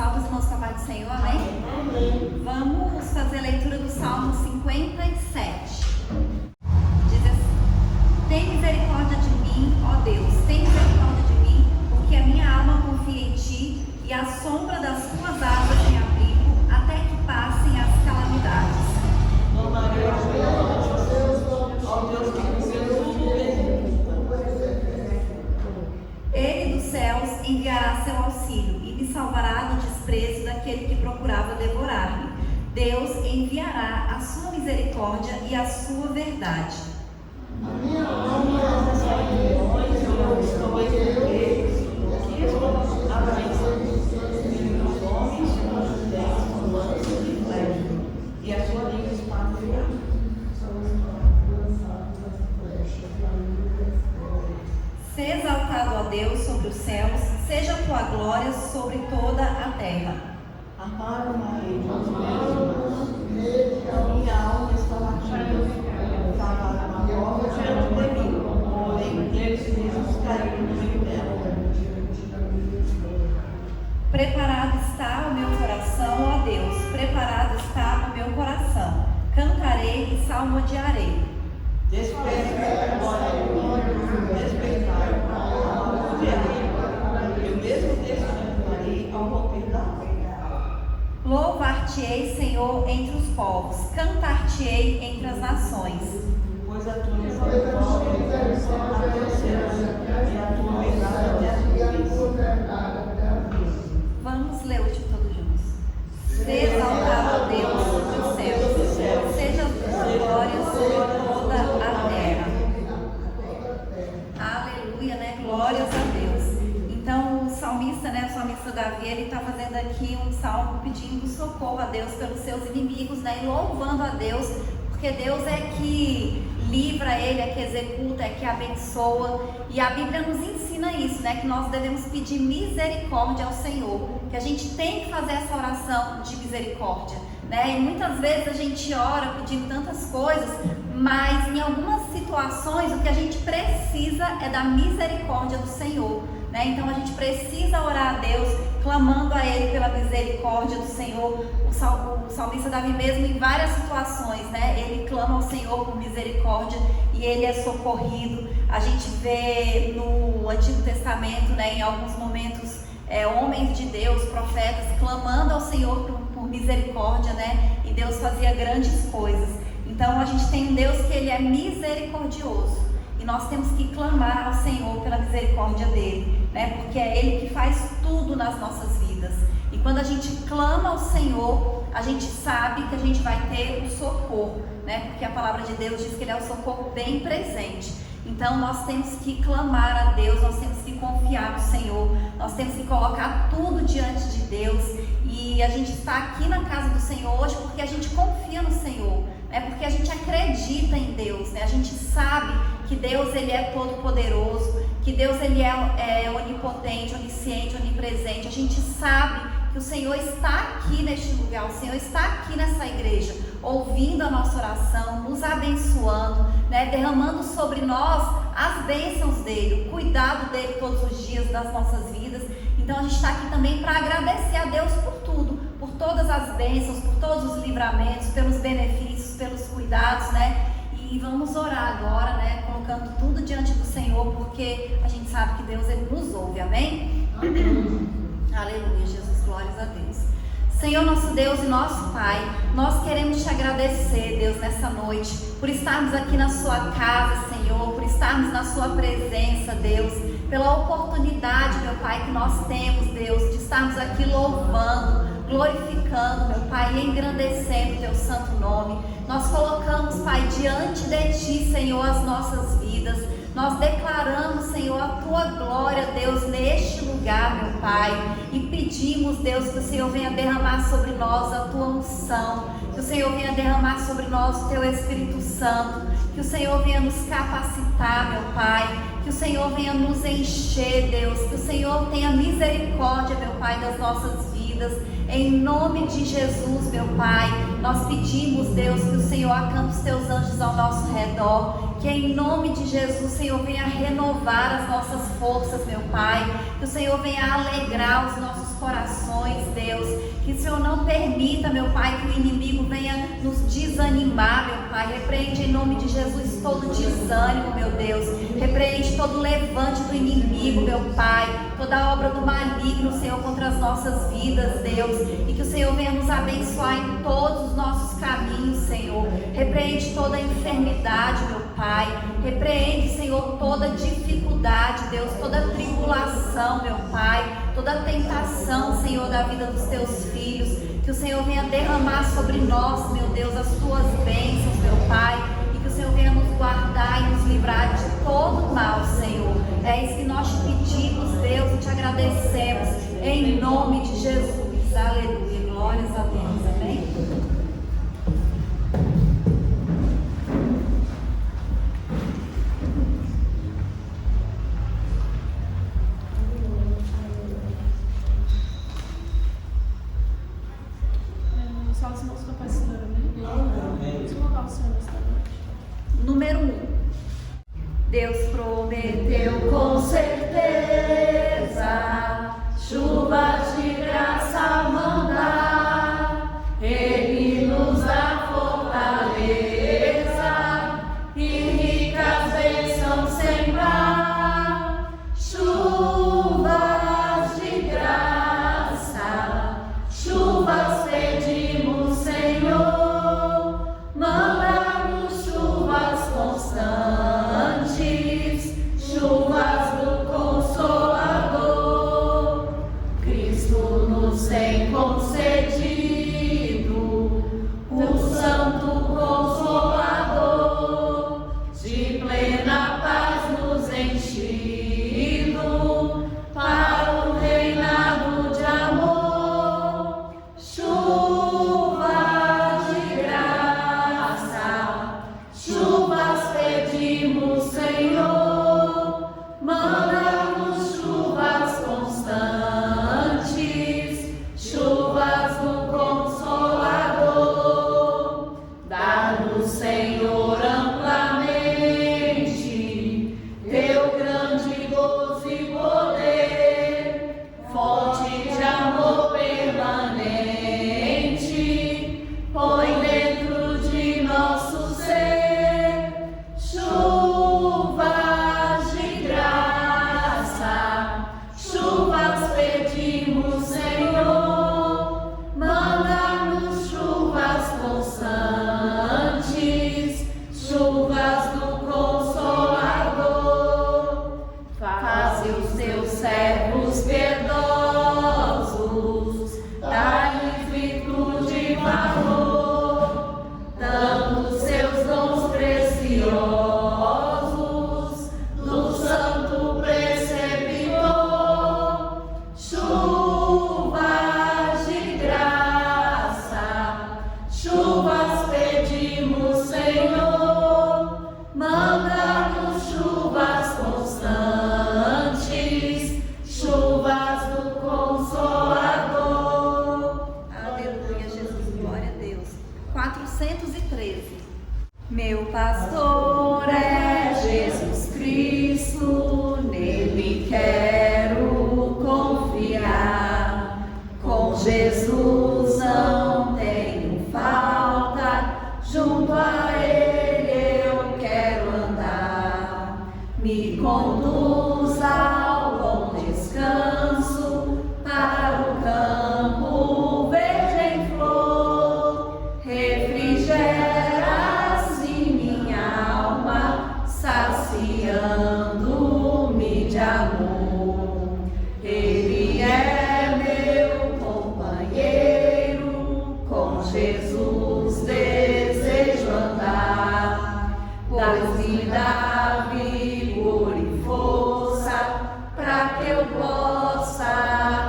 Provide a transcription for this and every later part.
Salve os irmãos com a paz do Senhor, amém? Amém. Vamos fazer a leitura do Salmo 57. Diz assim: tem misericórdia de mim, ó Deus, tem misericórdia de mim, porque a minha alma confia em ti, e à sombra das tuas asas me abrigo, até que passem as calamidades. Louvarei ao Senhor, ó Deus que fez tudo perfeito. Ele dos céus enviará seu auxílio e me salvará do desprezo daquele que procurava devorar-me. Deus enviará a sua misericórdia e a sua verdade. A minha alma é salvações, eu estou ex-pequenos, que estou abraçando os homens, os dez, com lanças e flechas, e a sua língua espada de fogo. Seja exaltado, ó Deus, sobre os céus, seja a tua glória sobre toda a terra. Amparo uma rede aos meus irmãos, minha alma está latida. Cavaram uma cova diante de mim, porém eles mesmos caíram no meio dela. Preparado está o meu coração, ó Deus, preparado está o meu coração. Cantarei e salmodiarei. Despertai, glória, despertai, salmodiarei. Eu mesmo despertarei ao romper da alva. Louvar-te-ei, Senhor, entre os povos, cantar-te-ei entre as nações. Pois a tua misericórdia até os céus, e a tua verdade até as nuvens. Vamos ler o último todos juntos. Seja exaltado, ó Deus, sobre os céus, seja a tua glória sobre toda a terra. Aleluia, né? Glórias a Deus. Então o salmista, né? O salmista Davi, ele está fazendo aqui um salmo pedindo socorro a Deus pelos seus inimigos, né? E louvando a Deus, porque Deus é que livra ele, é que executa, é que abençoa. E a Bíblia nos ensina isso, né? Que nós devemos pedir misericórdia ao Senhor, que a gente tem que fazer essa oração de misericórdia, né? E muitas vezes a gente ora pedindo tantas coisas, mas em algumas situações o que a gente precisa é da misericórdia do Senhor, né? Então a gente precisa orar a Deus, clamando a Ele pela misericórdia do Senhor. O salmista Davi mesmo, em várias situações, né? Ele clama ao Senhor por misericórdia e ele é socorrido. A gente vê no Antigo Testamento, né, em alguns momentos, homens de Deus, profetas, clamando ao Senhor por misericórdia, né? E Deus fazia grandes coisas. Então a gente tem um Deus que ele é misericordioso. E nós temos que clamar ao Senhor pela misericórdia dele, né? Porque é Ele que faz tudo nas nossas vidas. E quando a gente clama ao Senhor, a gente sabe que a gente vai ter o socorro, né? Porque a palavra de Deus diz que Ele é o socorro bem presente. Então nós temos que clamar a Deus, nós temos que confiar no Senhor, nós temos que colocar tudo diante de Deus. E a gente está aqui na casa do Senhor hoje porque a gente confia no Senhor, né? Porque a gente acredita em Deus, né? A gente sabe que Deus ele é todo poderoso, que Deus ele é onipotente, onisciente, onipresente. A gente sabe que o Senhor está aqui neste lugar, o Senhor está aqui nessa igreja, ouvindo a nossa oração, nos abençoando, né? Derramando sobre nós as bênçãos dele, o cuidado dele todos os dias das nossas vidas. Então a gente está aqui também para agradecer a Deus por tudo, por todas as bênçãos, por todos os livramentos, pelos benefícios, pelos cuidados, né? E vamos orar agora, né? Colocando tudo diante do Senhor, porque a gente sabe que Deus ele nos ouve, amém? Amém. Aleluia, Jesus, glórias a Deus. Senhor, nosso Deus e nosso Pai, nós queremos te agradecer, Deus, nessa noite, por estarmos aqui na sua casa, Senhor, por estarmos na sua presença, Deus, pela oportunidade, meu Pai, que nós temos, Deus, de estarmos aqui louvando, glorificando, meu Pai, e engrandecendo o teu santo nome. Nós colocamos, Pai, diante de ti, Senhor, as nossas vidas. Nós declaramos, Senhor, a tua glória, Deus, neste lugar, meu Pai, e pedimos, Deus, que o Senhor venha derramar sobre nós a tua unção, que o Senhor venha derramar sobre nós o teu Espírito Santo, que o Senhor venha nos capacitar, meu Pai, que o Senhor venha nos encher, Deus, que o Senhor tenha misericórdia, meu Pai, das nossas vidas. Em nome de Jesus, meu Pai, nós pedimos, Deus, que o Senhor acampe os teus anjos ao nosso redor, que em nome de Jesus o Senhor venha renovar as nossas forças, meu Pai, que o Senhor venha alegrar os nossos corações, Deus. Que o Senhor não permita, meu Pai, que o inimigo venha nos desanimar, meu Pai. Repreende em nome de Jesus todo desânimo, meu Deus. Repreende todo levante do inimigo, meu Pai. Toda obra do maligno, Senhor, contra as nossas vidas, Deus. E que o Senhor venha nos abençoar em todos os nossos caminhos, Senhor. Repreende toda enfermidade, meu Pai. Repreende, Senhor, toda dificuldade, Deus. Toda tribulação, meu Pai. Toda tentação, Senhor, da vida dos teus filhos. Que o Senhor venha derramar sobre nós, meu Deus, as tuas bênçãos, meu Pai. E que o Senhor venha nos guardar e nos livrar de todo mal, Senhor. É isso que nós te pedimos, Deus, e te agradecemos. Em nome de Jesus. Aleluia. Glórias a Deus. Amém? Só os irmãos compartilhando, né? Vamos colocar o Senhor nesta noite. Número 1. Deus prometeu com certeza chuvas de graça mandar. Ele nos dá fortaleza e ricas bênçãos sembrar. Chuvas de graça, chuvas pedimos, Senhor. Manda-nos chuvas constantes, chuvas do Consolador. Cristo nos tem concedido o Santo Consolador, de plena paz nos enchido para o reinado de amor. Chuvas de graça, chuvas pedimos, Senhor. Manda-nos chuvas constantes, chuvas do Consolador. Dá-nos, Senhor, amplamente teu grande gozo e poder, fonte de amor permanente, põe dentro de nosso ser. Chuvas de graça, chuvas pedimos, Senhor. Manda-nos chuvas constantes, chuvas do Consolador. Faze os teus servos piedosos, dá-lhes virtude e valor, dando seus dons preciosos do santo preceptor. Chuvas de graça, chuvas pedimos, Senhor. Manda-nos chuvas constantes, chuvas do Consolador. Aleluia, Jesus, glória a Deus. 413. Meu pastor é Jesus Cristo, nele quero confiar. Com Jesus não tenho falta, junto a ele eu quero andar. Me conduz ao bom descanso, para o campo verde em flor. Refrigera assim minha alma, saciando-me de amor. Ele é meu companheiro, com Jesus desejo andar, pois me dá vigor e força, para que eu possa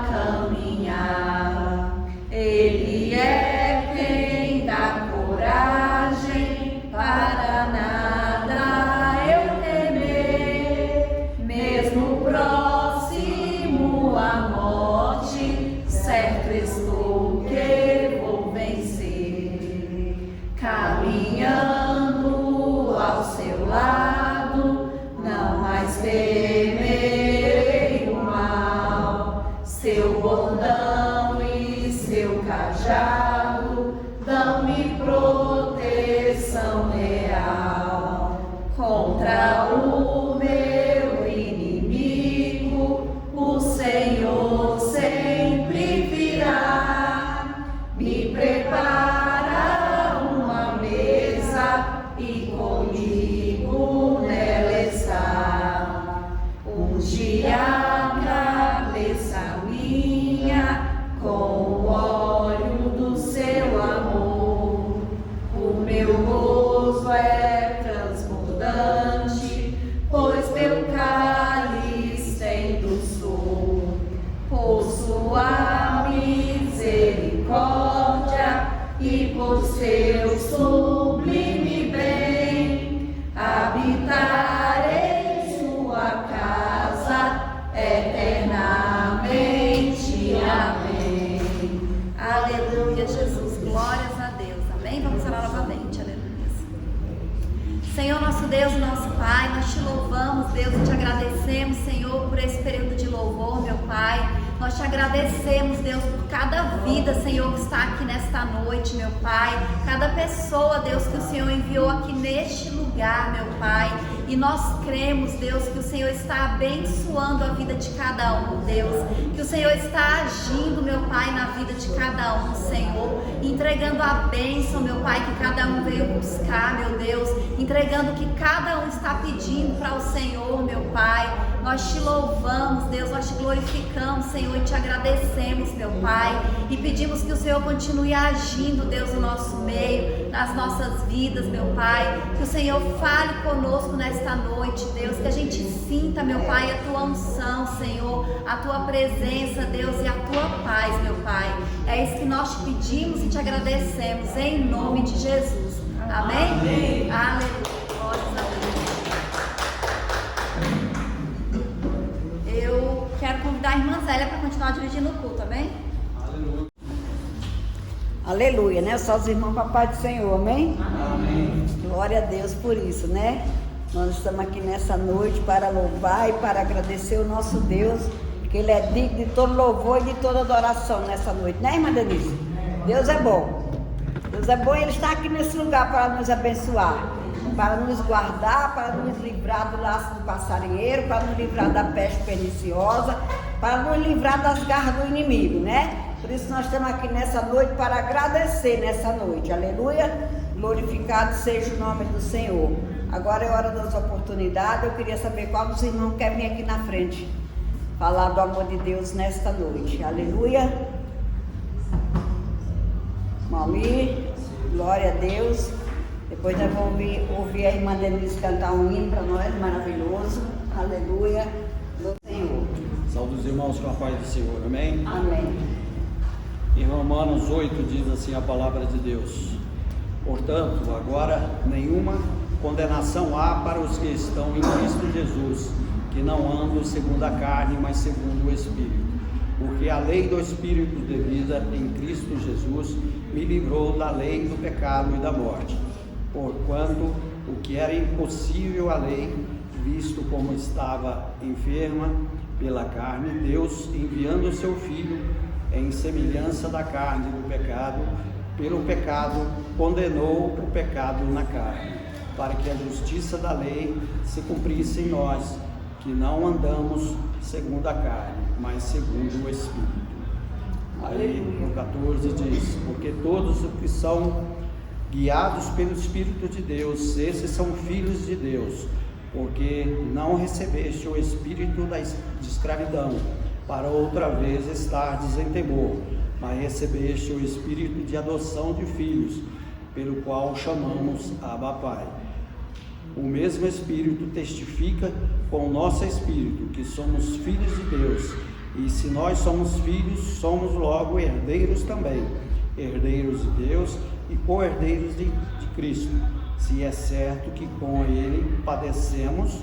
caminhar. Ele é quem dá coragem para nada eu temer, mesmo próximo à morte, certo estou que vou vencer. Caminhando ao seu lado, não mais temerei o mal. seu bordão e seu cajado dão-me proteção leal contra o meu inimigo. O Senhor sempre virá, me prepara uma mesa e comigo nela está. Unge a cabeça minha com o óleo do seu amor. O meu gozo é transbordante, pois meu cálice tem doçor. Por sua misericórdia e por seu sublime bem, habitarei em sua casa eternamente. Amém. Aleluia, Jesus. Glórias a Deus. Amém? Vamos orar novamente. Aleluia. Senhor, nosso Deus e nosso Pai, nós te louvamos, Deus, e te agradecemos, Senhor, por esse período de louvor, meu Pai. Nós te agradecemos, Deus, por cada vida, Senhor, que está aqui nesta noite, meu Pai. Cada pessoa, Deus, que o Senhor enviou aqui neste lugar, meu Pai. E nós cremos, Deus, que o Senhor está abençoando a vida de cada um, Deus. Que o Senhor está agindo, meu Pai, na vida de cada um, Senhor. Entregando a bênção, meu Pai, que cada um veio buscar, meu Deus. Entregando o que cada um está pedindo para o Senhor, meu Pai. Nós te louvamos, Deus, nós te glorificamos, Senhor, e te agradecemos, meu Pai. E pedimos que o Senhor continue agindo, Deus, no nosso meio, nas nossas vidas, meu Pai. Que o Senhor fale conosco nesta noite, Deus. Que a gente sinta, meu Pai, a tua unção, Senhor, a tua presença, Deus, e a tua paz, meu Pai. É isso que nós te pedimos e te agradecemos, em nome de Jesus. Amém? Amém. Aleluia. Glórias a Deus. Eu quero convidar a irmã Zélia para continuar dirigindo o culto, amém? Aleluia. Aleluia, né? Só os irmãos papai do Senhor, amém? Amém. Glória a Deus por isso, né? Nós estamos aqui nessa noite para louvar e para agradecer o nosso Deus, que Ele é digno de todo louvor e de toda adoração nessa noite, né, irmã Denise? Deus é bom. Deus é bom e Ele está aqui nesse lugar para nos abençoar, para nos guardar, para nos livrar do laço do passarinheiro, para nos livrar da peste perniciosa, para nos livrar das garras do inimigo, né? Por isso nós estamos aqui nessa noite para agradecer nessa noite, aleluia, glorificado seja o nome do Senhor. Agora é hora das oportunidades, eu queria saber qual dos irmãos quer vir aqui na frente, falar do amor de Deus nesta noite, aleluia. Mami, glória a Deus. Depois nós vamos ouvir a irmã Denise cantar um hino para nós, maravilhoso, aleluia, do Senhor. Saúde os irmãos com a paz do Senhor, amém? Amém. Em Romanos 8 diz assim a palavra de Deus: portanto, agora nenhuma condenação há para os que estão em Cristo Jesus, que não andam segundo a carne, mas segundo o Espírito. Porque a lei do Espírito de vida em Cristo Jesus me livrou da lei do pecado e da morte. Porquanto o que era impossível à lei, visto como estava enferma pela carne, Deus, enviando o seu Filho em semelhança da carne do pecado, pelo pecado condenou o pecado na carne, para que a justiça da lei se cumprisse em nós, que não andamos segundo a carne, mas segundo o Espírito. Aí no 14 diz: porque todos os que são guiados pelo Espírito de Deus, esses são filhos de Deus, porque não recebeste o espírito de escravidão, para outra vez estardes em temor, mas recebeste o espírito de adoção de filhos, pelo qual chamamos Abba Pai. O mesmo Espírito testifica com o nosso espírito que somos filhos de Deus, e se nós somos filhos, somos logo herdeiros também, herdeiros de Deus e co-herdeiros de Cristo, se é certo que com Ele padecemos,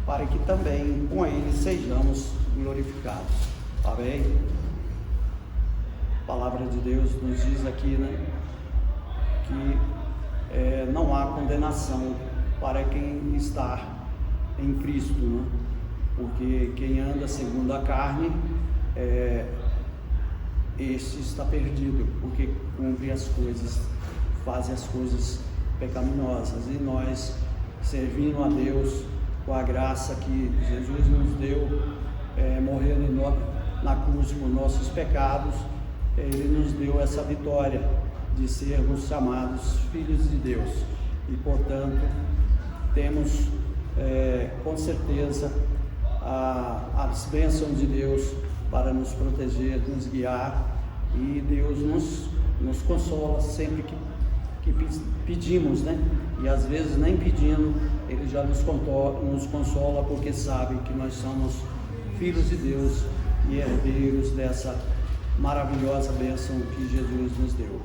para que também com Ele sejamos glorificados. Amém? A palavra de Deus nos diz aqui, né, que não há condenação para quem está em Cristo, né? Porque quem anda segundo a carne este está perdido, porque cumpre as coisas, faz as coisas pecaminosas. E nós, servindo a Deus com a graça que Jesus nos deu, morrendo na cruz por nossos pecados, Ele nos deu essa vitória de sermos chamados filhos de Deus. E, portanto, temos com certeza as bênçãos de Deus para nos proteger, nos guiar, e Deus nos consola sempre que pedimos, né? E às vezes nem pedindo, Ele já nos consola, porque sabe que nós somos filhos de Deus e herdeiros dessa maravilhosa bênção que Jesus nos deu,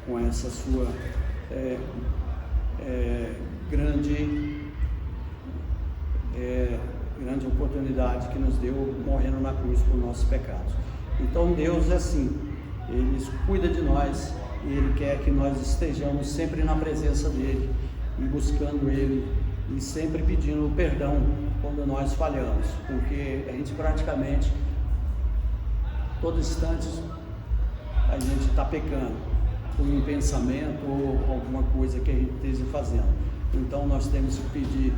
com essa sua grande oportunidade que nos deu, morrendo na cruz por nossos pecados. Então Deus é assim, Ele cuida de nós e Ele quer que nós estejamos sempre na presença dEle e buscando Ele e sempre pedindo perdão quando nós falhamos, porque a gente praticamente todo instante a gente está pecando por um pensamento ou alguma coisa que a gente esteja fazendo. Então nós temos que pedir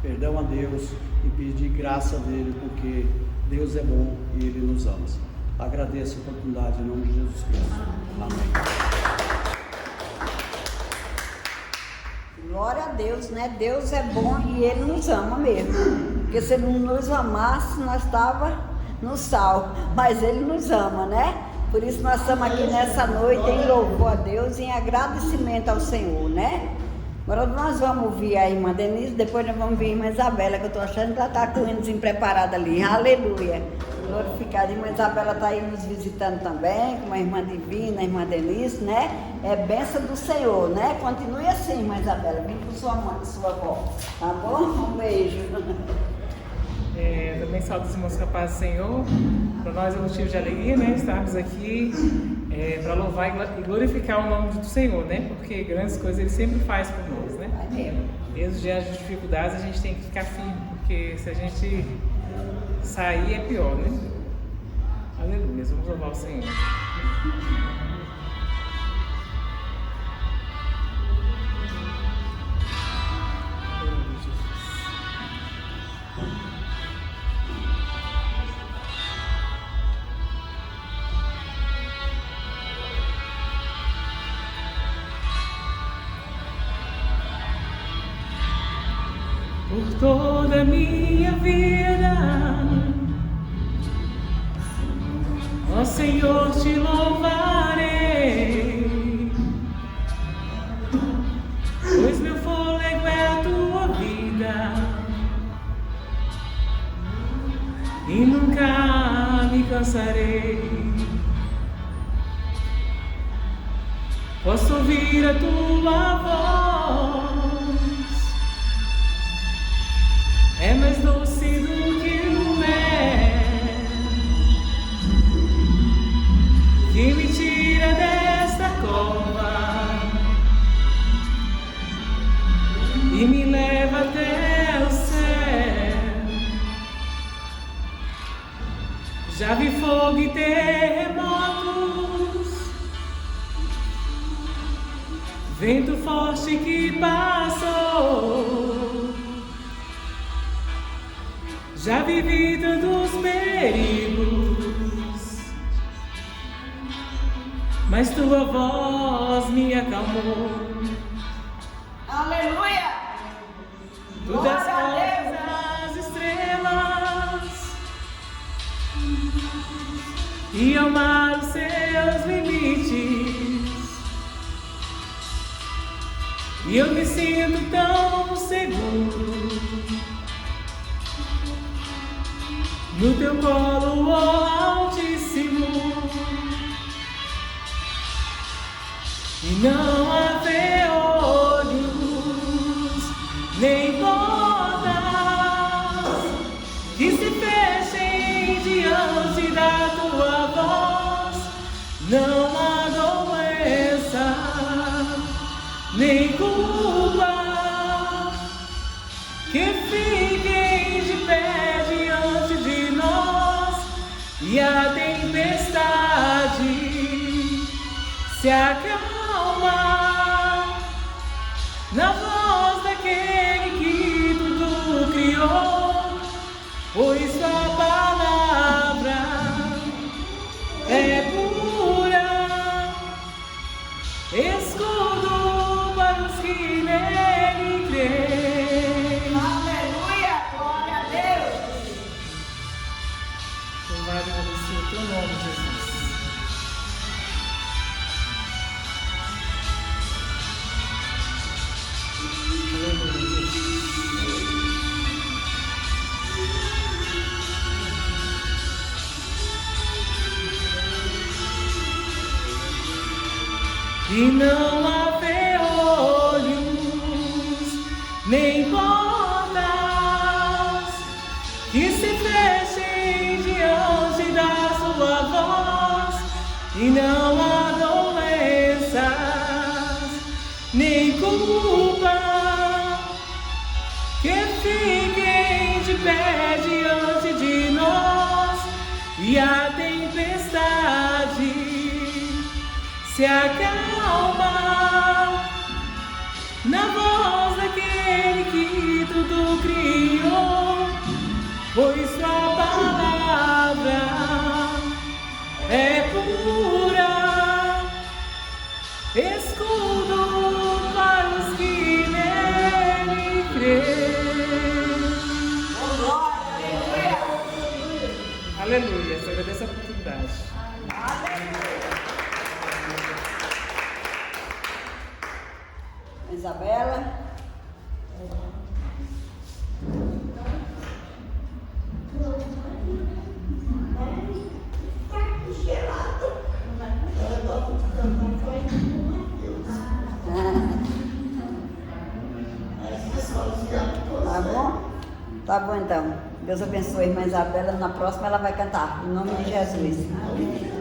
perdão a Deus e pedir graça dele, porque Deus é bom e Ele nos ama. Agradeço a oportunidade em nome de Jesus Cristo. Amém. Glória a Deus, né? Deus é bom e Ele nos ama mesmo. Porque se Ele não nos amasse, nós estávamos no sal. Mas Ele nos ama, né? Por isso nós estamos aqui nessa noite em louvor a Deus, em agradecimento ao Senhor, né? Agora nós vamos ouvir a irmã Denise, depois nós vamos ouvir a irmã Isabela, que eu estou achando que ela está correndo despreparada ali. Aleluia! Glorificada. A irmã Isabela está aí nos visitando também, com a irmã Divina, a irmã Denise, né? É bênção do Senhor, né? Continue assim, irmã Isabela. Vem com sua mãe, sua avó. Tá bom? Um beijo. Também saúdo os irmãos com a paz do Senhor. Para nós é um motivo de alegria, né? Estarmos aqui para louvar e glorificar o nome do Senhor, né? Porque grandes coisas Ele sempre faz por nós, né? É mesmo. Mesmo diante das dificuldades, a gente tem que ficar firme, porque se a gente sair é pior, né? Aleluia, vamos louvar o Senhor. Por toda a minha vida, ó Senhor, te louvarei, pois meu fôlego é a tua vida e nunca me cansarei. Posso ouvir a tua voz, é mais doce do que o mel, que me tira desta cova e me leva até o céu. Já vi fogo e terremotos, vento forte que passou. Já vivi tantos perigos, mas tua voz me acalmou. Aleluia! Tu das as estrelas e ao mar os seus limites, e eu me sinto tão seguro no teu colo, ó Altíssimo, e não haver olhos nem portas que se fechem diante da tua voz. Não há doença nem culpa que fiquem de pé diante de nós, e a tempestade se acalma na voz daquele que tudo criou, pois sua palavra é pura, escudo para os que nele creem. Aleluia, glória a Deus. Louvado e agradecido o teu nome, Jesus. E não haver olhos, nem portas que se fechem diante da sua voz, e não há doenças, nem culpa que fiquem de pé diante de nós, e a tempestade se acalma na voz daquele que tudo criou, pois sua palavra é pura, escudo para os que nele creem. Aleluia, só agradeço a oportunidade. Isabela. Tá bom? Tá bom então. Deus abençoe a irmã Isabela. Na próxima ela vai cantar, em nome de Jesus.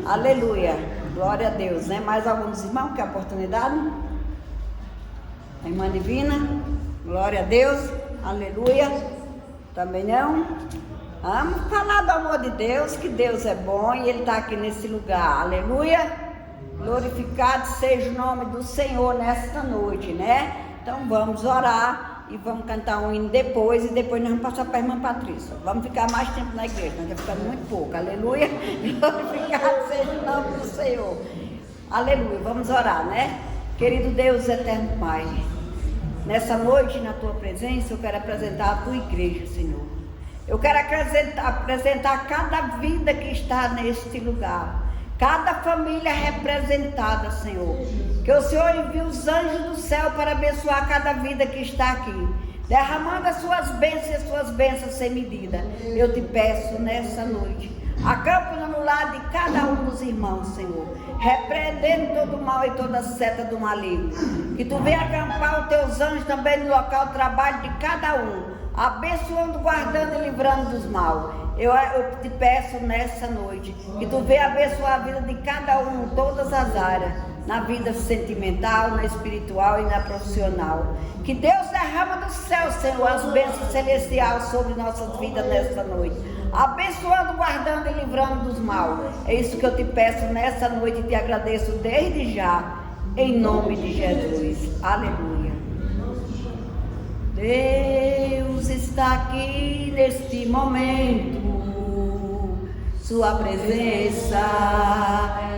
Aleluia. Glória a Deus, né? Mais alguns irmãos que a oportunidade? A irmã Divina, glória a Deus, aleluia. Também não? Vamos falar do amor de Deus, que Deus é bom e Ele está aqui nesse lugar, aleluia. Glorificado seja o nome do Senhor nesta noite, né? Então vamos orar e vamos cantar um hino depois, e depois nós vamos passar para a irmã Patrícia. Vamos ficar mais tempo na igreja, nós estamos ficando muito pouco, aleluia. Glorificado seja o nome do Senhor, aleluia. Vamos orar, né? Querido Deus, eterno Pai, nessa noite, na Tua presença, eu quero apresentar a Tua igreja, Senhor. Eu quero apresentar cada vida que está neste lugar, cada família representada, Senhor. Que o Senhor envie os anjos do céu para abençoar cada vida que está aqui, derramando as Suas bênçãos sem medida. Eu te peço nessa noite, acampa no lado de cada um dos irmãos, Senhor, repreendendo todo o mal e toda seta do maligno. Que Tu venha acampar os Teus anjos também no local de trabalho de cada um, abençoando, guardando e livrando dos mal. Eu te peço nessa noite que Tu venha abençoar a vida de cada um, em todas as áreas, na vida sentimental, na espiritual e na profissional. Que Deus derrama do céu, Senhor, as bênçãos celestiais sobre nossas vidas nesta noite, abençoando, guardando e livrando dos mal. É isso que eu te peço nessa noite e te agradeço desde já, em nome de Jesus. Aleluia. Deus está aqui neste momento, Sua presença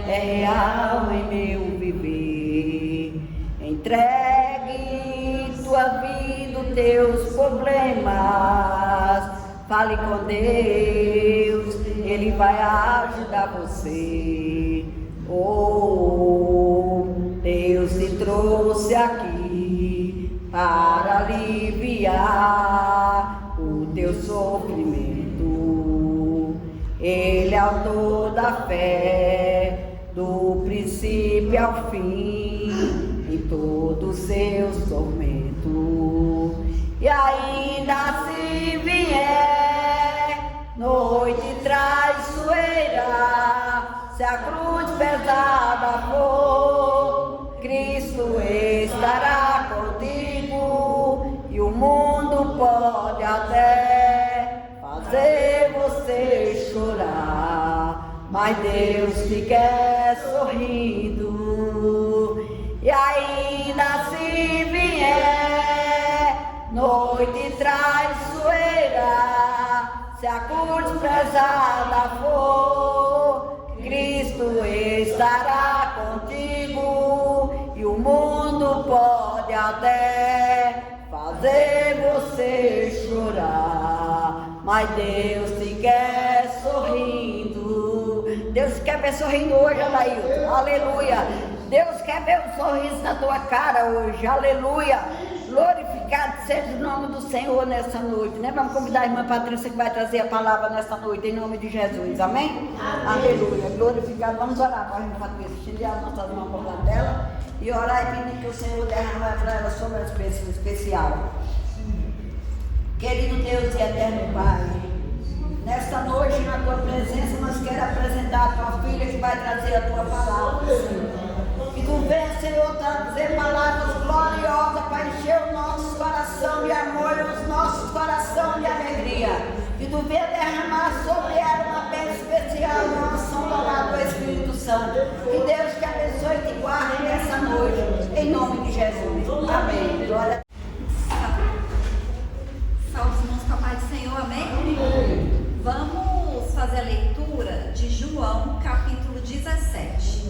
é real em meu viver. Entregue tua vida, os teus problemas, fale com Deus, Ele vai ajudar você. Oh, Deus te trouxe aqui para aliviar o teu sofrimento. Ele é autor da fé, do princípio ao fim, em todo o seu tormento. E ainda se vier noite traiçoeira, se a cruz pesada for, Cristo estará contigo, e o mundo pode até fazer você chorar, mas Deus te quer sorrindo. E ainda se vier noite traiçoeira, se a cruz pesada for, Cristo estará contigo, e o mundo pode até fazer você chorar, mas Deus te quer sorrindo. Deus quer ver sorrindo hoje, Adailton. Aleluia. Deus quer ver um sorriso na tua cara hoje. Aleluia. Glorificado seja o nome do Senhor nessa noite, né? Vamos convidar a irmã Patrícia que vai trazer a palavra nessa noite, em nome de Jesus. Amém? Amém. Aleluia. Glorificado. Vamos orar para a irmã Patrícia. Estender as nossas mãos por lá dela e orar e pedir que o Senhor derrame para ela sobre a bênção especial. Querido Deus e eterno Pai, nesta noite, na tua presença, nós queremos apresentar a tua filha que vai trazer a tua palavra, Senhor. Que tu venha, Senhor, trazer palavras gloriosas para encher o nosso coração de amor e os nossos corações de alegria. Que tu venha derramar sobre ela uma bênção especial na unção do amado Espírito Santo. Que Deus te abençoe e te guarde nessa noite, em nome de Jesus. Amém. Glória a Deus. Salve os irmãos com a paz do Senhor, amém? Vamos fazer a leitura de João, capítulo 17.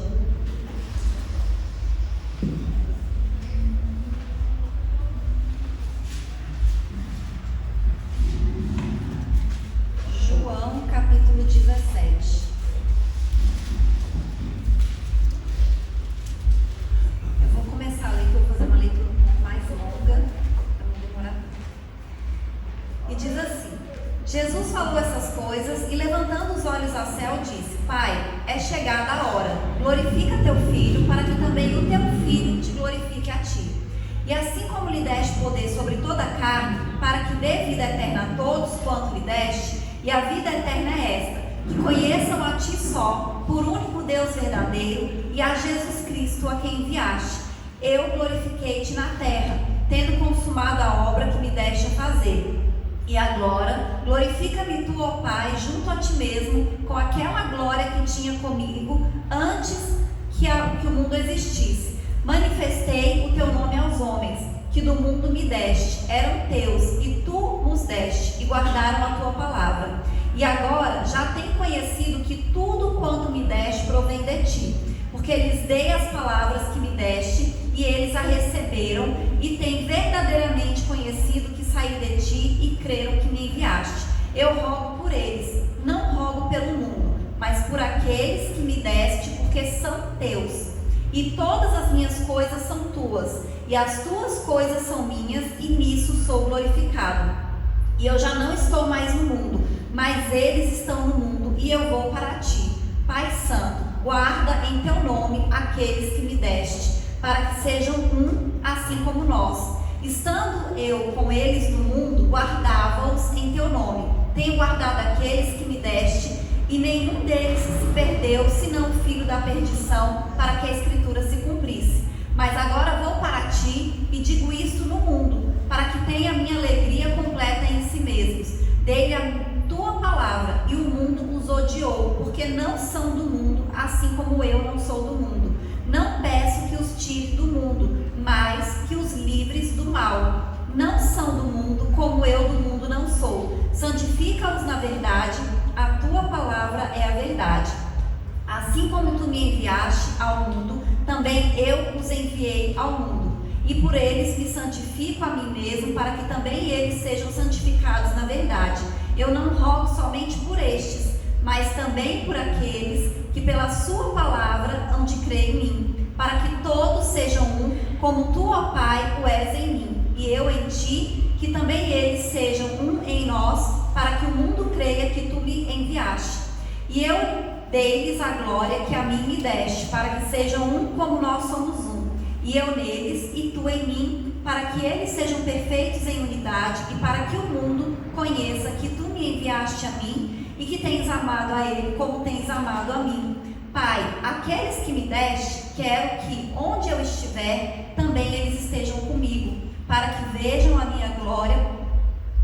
João, capítulo 17. Eu vou começar a leitura, fazer uma leitura um pouco mais longa, para não demorar. E diz assim: Jesus falou essas coisas e, levantando os olhos ao céu, disse: Pai, é chegada a hora, glorifica teu filho, para que também o teu filho te glorifique a ti. E assim como lhe deste poder sobre toda a carne, para que dê vida eterna a todos quanto lhe deste, e a vida eterna é esta, que conheçam a ti só, por único Deus verdadeiro, e a Jesus Cristo a quem enviaste. Eu glorifiquei-te na terra, tendo consumado a obra que me deste a fazer. E agora, glorifica-me tu, ó Pai, junto a ti mesmo, com aquela glória que tinha comigo antes que o mundo existisse. Manifestei o teu nome aos homens, que do mundo me deste, eram teus, e tu nos deste, e guardaram a tua palavra. E agora já tenho conhecido que tudo quanto me deste provém de ti, porque lhes dei as palavras que me deste, e eles a receberam, e têm verdadeiramente conhecido que saí de ti, e creram que me enviaste. Eu rogo por eles, não rogo pelo mundo, mas por aqueles que me deste, porque são teus. E todas as minhas coisas são tuas, e as tuas coisas são minhas, e nisso sou glorificado. E eu já não estou mais no mundo, mas eles estão no mundo, e eu vou para ti. Pai Santo, guarda em teu nome aqueles que me deste, para que sejam um, assim como nós. Estando eu com eles no mundo, guardava-os em teu nome. Tenho guardado aqueles que me deste, e nenhum deles se perdeu, senão o filho da perdição, para que a Escritura se cumprisse. Mas agora vou para ti, e digo isto no mundo, para que tenha a minha alegria completa em si mesmos. Dei-lhe a tua palavra, e o mundo os odiou, porque não são do mundo, assim como eu não sou do mundo. Não peço que os tire do mundo, mas que os livres do mal. Não são do mundo, como eu do mundo não sou. Santifica-os na verdade, a tua palavra é a verdade. Assim como tu me enviaste ao mundo, também eu os enviei ao mundo. E por eles me santifico a mim mesmo, para que também eles sejam santificados na verdade. Eu não rogo somente por estes, mas também por aqueles que pela sua palavra hão de crer em mim, para que todos sejam um, como tu, ó Pai, o és em mim, e eu em ti, que também eles sejam um em nós, para que o mundo creia que tu me enviaste. E eu dei-lhes a glória que a mim me deste, para que sejam um como nós somos um, e eu neles e tu em mim, para que eles sejam perfeitos em unidade, e para que o mundo conheça que tu me enviaste a mim, e que tens amado a ele como tens amado a mim. Pai, aqueles que me deste, quero que, onde eu estiver, também eles estejam comigo, para que vejam a minha glória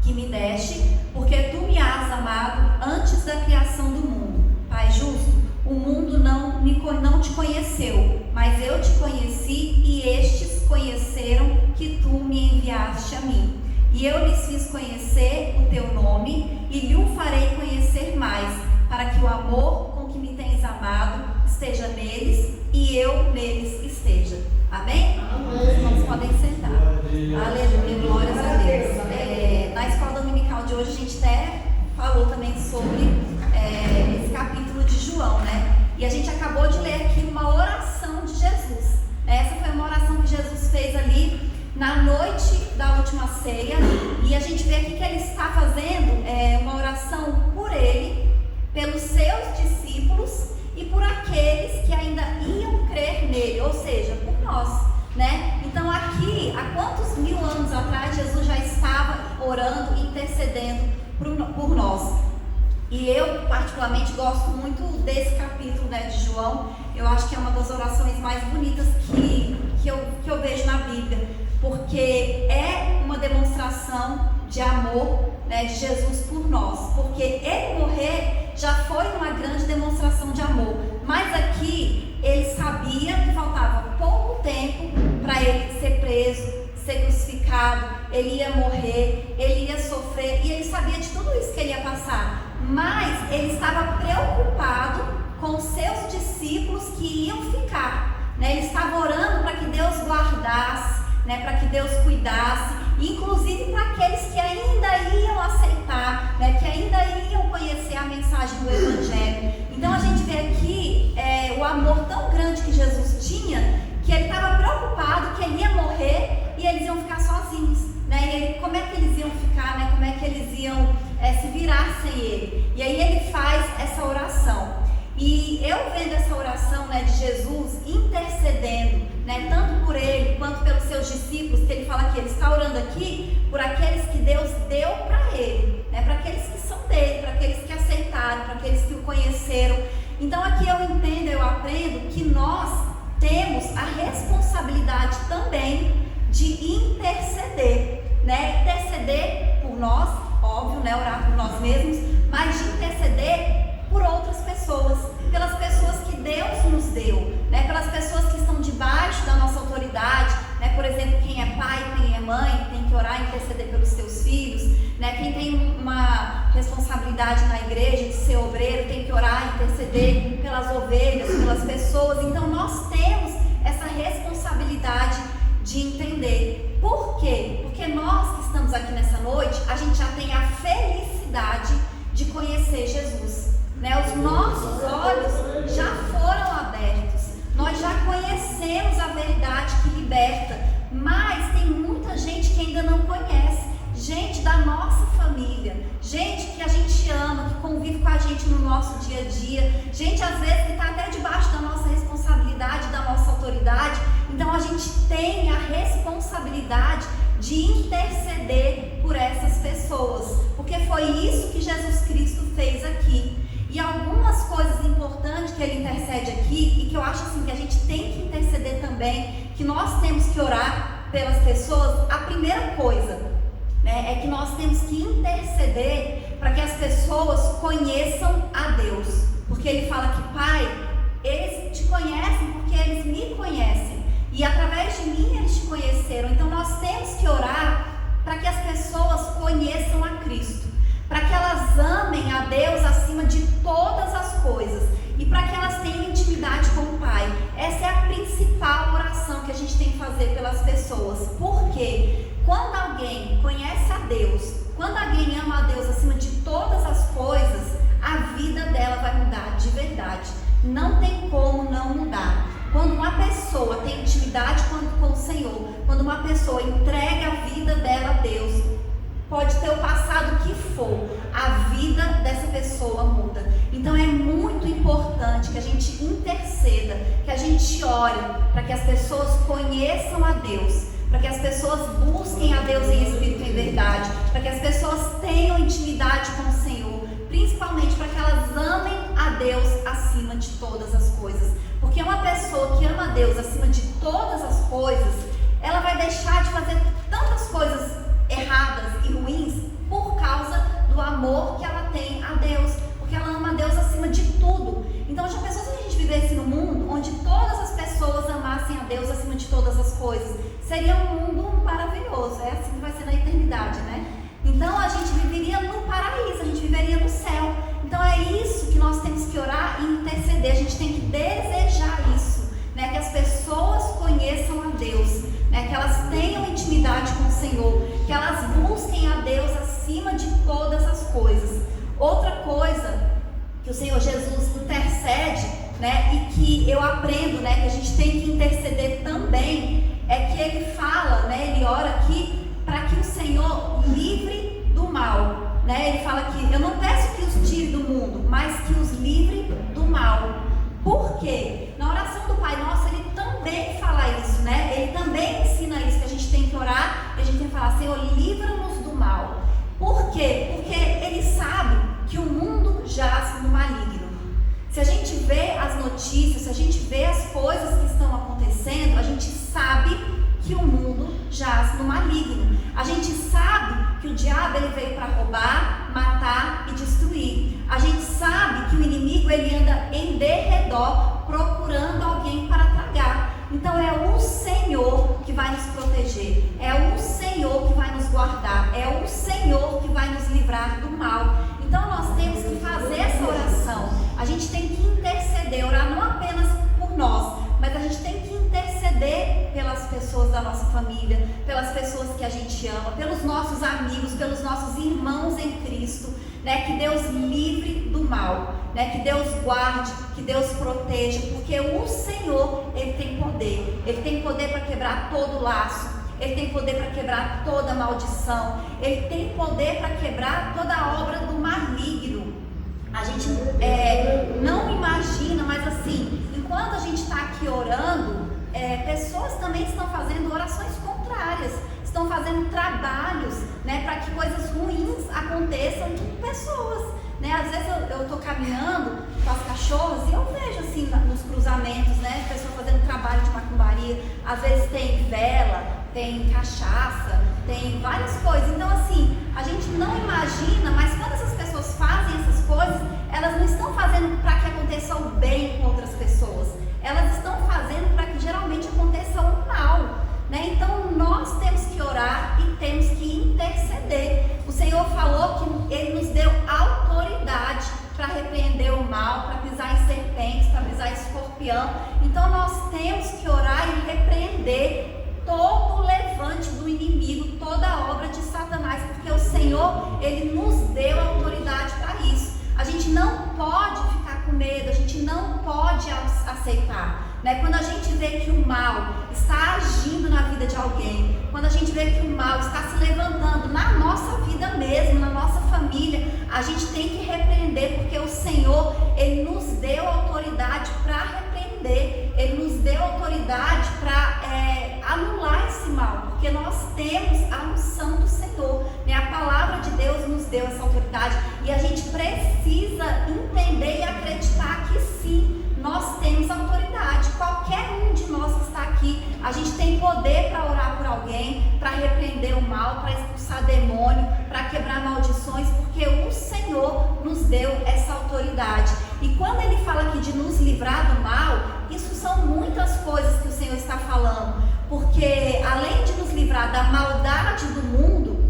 que me deste, porque tu me has amado antes da criação do mundo. Pai justo, o mundo não te conheceu, mas eu te conheci e estes conheceram que tu me enviaste a mim. E eu lhes fiz conhecer o teu nome e lhe o farei conhecer mais, para que o amor com que me tens amado esteja neles e eu neles esteja. Amém? Amém. Os irmãos podem sentar. Aleluia, glórias a Deus. Na escola dominical de hoje a gente até falou também sobre esse capítulo de João, né? E a gente acabou de ler aqui uma oração de Jesus. Essa foi uma oração que Jesus fez ali na noite da última ceia. E a gente vê aqui que ele está fazendo uma oração por ele, pelos seus discípulos e por aqueles que ainda iam crer nele, ou seja, por nós, né? Então aqui, há quantos mil anos atrás, Jesus já estava orando e intercedendo por nós. E eu particularmente gosto muito desse capítulo, né, de João. Eu acho que é uma das orações mais bonitas que eu vejo na Bíblia, porque é uma demonstração de amor, né, de Jesus por nós, porque ele morrer já foi uma grande demonstração de amor, mas aqui ele sabia que faltava pouco tempo para ele ser preso, ser crucificado, ele ia morrer, ele ia sofrer, e ele sabia de tudo isso que ele ia passar, mas ele estava preocupado com os seus discípulos que iam ficar, né? Ele estava orando para que Deus guardasse, né? Para que Deus cuidasse, inclusive para aqueles que ainda iam aceitar, né? Que ainda iam conhecer a mensagem do Evangelho. Então a gente vê aqui o amor tão grande que Jesus tinha, que ele estava preocupado que ele ia morrer e eles iam ficar sozinhos, né? E ele, como é que eles iam ficar, né? Como é que eles iam se virar sem ele? E aí ele faz essa oração. E eu vendo essa oração, né, de Jesus intercedendo, né, tanto por ele quanto pelos seus discípulos, que ele fala que ele está orando aqui por aqueles que Deus deu para ele, né, para aqueles que são dele, para aqueles que aceitaram, para aqueles que o conheceram. Então aqui eu entendo, eu aprendo que nós temos a responsabilidade também de interceder, né, interceder por nós, óbvio, né, orar por nós mesmos, mas de interceder por outras pessoas, pelas pessoas que Deus nos deu, né? Pelas pessoas que estão debaixo da nossa autoridade, né? Por exemplo, quem é pai, quem é mãe, tem que orar e interceder pelos seus filhos, né? Quem tem uma responsabilidade na igreja de ser obreiro, tem que orar e interceder pelas ovelhas, pelas pessoas. Então nós temos essa responsabilidade de entender. Por quê? Porque nós que estamos aqui nessa noite, a gente já tem a felicidade de conhecer Jesus, né? Os nossos olhos já foram abertos, nós já conhecemos a verdade que liberta, mas tem muita gente que ainda não conhece, gente da nossa família, gente que a gente ama, que convive com a gente no nosso dia a dia, gente às vezes que está até debaixo da nossa responsabilidade, da nossa autoridade. Então a gente tem a responsabilidade de interceder por essas pessoas, porque foi isso que Jesus Cristo fez aqui. E algumas coisas importantes que ele intercede aqui, e que eu acho assim que a gente tem que interceder também, que nós temos que orar pelas pessoas. A primeira coisa, né, é que nós temos que interceder para que as pessoas conheçam a Deus, porque ele fala que, Pai, eles te conhecem porque eles me conhecem, e através de mim eles te conheceram. Então nós temos que orar para que as pessoas conheçam a Cristo, para que elas amem a Deus acima de todas as coisas e para que elas tenham intimidade com o Pai. Essa é a principal oração que a gente tem que fazer pelas pessoas, porque quando alguém conhece a Deus, quando alguém ama a Deus acima de todas as coisas, a vida dela vai mudar de verdade. Não tem como não mudar. Quando uma pessoa tem intimidade com o Senhor, quando uma pessoa entrega a vida dela a Deus, pode ter o passado que for, a vida dessa pessoa muda. Então é muito importante que a gente interceda, que a gente ore para que as pessoas conheçam a Deus, para que as pessoas busquem a Deus em espírito e em verdade, para que as pessoas tenham intimidade com o Senhor, principalmente para que elas amem a Deus acima de todas as coisas. Porque uma pessoa que ama a Deus acima de todas as coisas, ela vai deixar de fazer tantas coisas erradas e ruins por causa do amor que ela tem a Deus, porque ela ama a Deus acima de tudo. Então já pensou se a gente vivesse num mundo onde todas as pessoas amassem a Deus acima de todas as coisas? Seria um mundo maravilhoso, é assim que vai ser na eternidade, né? Então a gente viveria no paraíso, a gente viveria no céu. Então é isso que nós temos que orar e interceder, a gente tem que desejar isso, né? Que as pessoas conheçam a Deus, né? Que elas tenham intimidade com o Senhor, que elas busquem a Deus acima de todas as coisas. Outra coisa que o Senhor Jesus intercede, né? E que eu aprendo, né? Que a gente tem que interceder também, é que ele fala, né? Ele ora aqui para que o Senhor livre do mal, né? Ele fala que eu não peço que os tire do mundo, mas que os livre do mal. Por quê? Na oração do Pai Nosso ele também fala isso, né? Ele também ensina isso, que a gente tem que orar, que a gente tem que falar, Senhor, livra-nos do mal. Por quê? Porque ele sabe que o mundo jaz no maligno. Se a gente vê as notícias, se a gente vê as coisas que estão acontecendo, a gente sabe que o mundo jaz no maligno. A gente sabe que o diabo ele veio para roubar, matar e destruir. A gente sabe que o inimigo ele anda em derredor procurando alguém para tragar. Então é o Senhor que vai nos proteger, é o Senhor que vai nos guardar, é o Senhor que vai nos livrar do mal. Então nós temos que fazer essa oração. A gente tem que interceder, orar não apenas por nós, mas a gente tem que interceder pelas pessoas da nossa família, pelas pessoas que a gente ama, pelos nossos amigos, pelos nossos irmãos em Cristo, né? Que Deus livre do mal, né? Que Deus guarde, que Deus proteja, porque o Senhor, Ele tem poder para quebrar todo laço, Ele tem poder para quebrar toda maldição, Ele tem poder para quebrar toda a obra do maligno. A gente não imagina, mas assim, enquanto a gente está aqui orando, pessoas também estão fazendo orações contrárias, estão fazendo trabalhos, né, para que coisas ruins aconteçam com pessoas, né? Às vezes eu estou caminhando com as cachorras e eu vejo assim nos cruzamentos, né, pessoas fazendo trabalho de macumbaria. Às vezes tem vela, tem cachaça, tem várias coisas. Então assim, a gente não imagina, mas quando essas pessoas fazem essas coisas, elas não estão fazendo para que aconteça o bem com outras pessoas, elas estão fazendo para que geralmente aconteça o mal, né? Então nós temos que orar e temos que interceder. O Senhor falou que Ele nos deu autoridade para repreender o mal, para pisar em serpentes, para pisar em escorpião. Então nós temos que orar e repreender todo o levante do inimigo, toda a obra de Satanás, porque o Senhor, Ele nos deu autoridade para isso. A gente não pode ficar com medo, a gente não pode aceitar, né? Quando a gente vê que o mal está agindo na vida de alguém, quando a gente vê que o mal está se levantando na nossa vida mesmo, na nossa família, a gente tem que repreender, porque o Senhor, Ele nos deu autoridade para repreender, Ele nos deu autoridade para anular esse mal, porque nós temos a unção do Senhor, né? A palavra de Deus nos deu essa autoridade e a gente precisa entender e acreditar que sim, nós temos autoridade. Qualquer um de nós que está aqui, a gente tem poder para orar por alguém, para repreender o mal, para expulsar demônio, para quebrar maldições, porque o Senhor nos deu essa autoridade. E quando Ele fala aqui de nos livrar do mal, isso são muitas coisas que o Senhor está falando, porque além de nos livrar da maldade do mundo,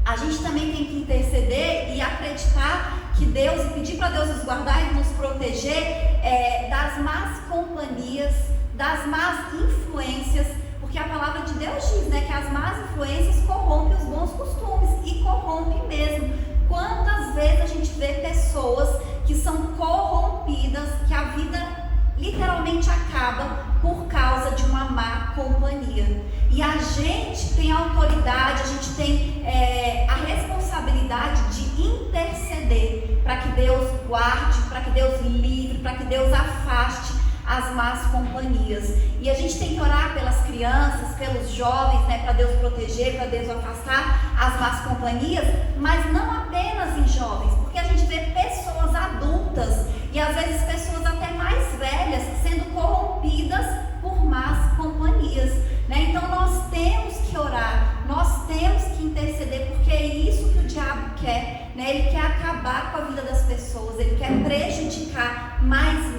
a gente também tem que interceder e acreditar que Deus, e pedir para Deus nos guardar e nos proteger das más companhias, das más influências, porque a palavra de Deus diz, né, que as más influências corrompem os bons costumes, e corrompem mesmo. Quantas vezes a gente vê pessoas que são corrompidas, que a vida literalmente acaba por causa de uma má companhia. E a gente tem a autoridade, a gente tem a responsabilidade de interceder para que Deus guarde, para que Deus livre, para que Deus afaste as más companhias. E a gente tem que orar pelas crianças, pelos jovens, né, para Deus proteger, para Deus afastar as más companhias, mas não apenas em jovens, porque a gente vê pessoas adultas e às vezes pessoas até mais velhas sendo corrompidas por más companhias, né? Então nós temos que orar, nós temos que interceder, porque é isso que o diabo quer, né? Ele quer acabar com a vida das pessoas, ele quer prejudicar mais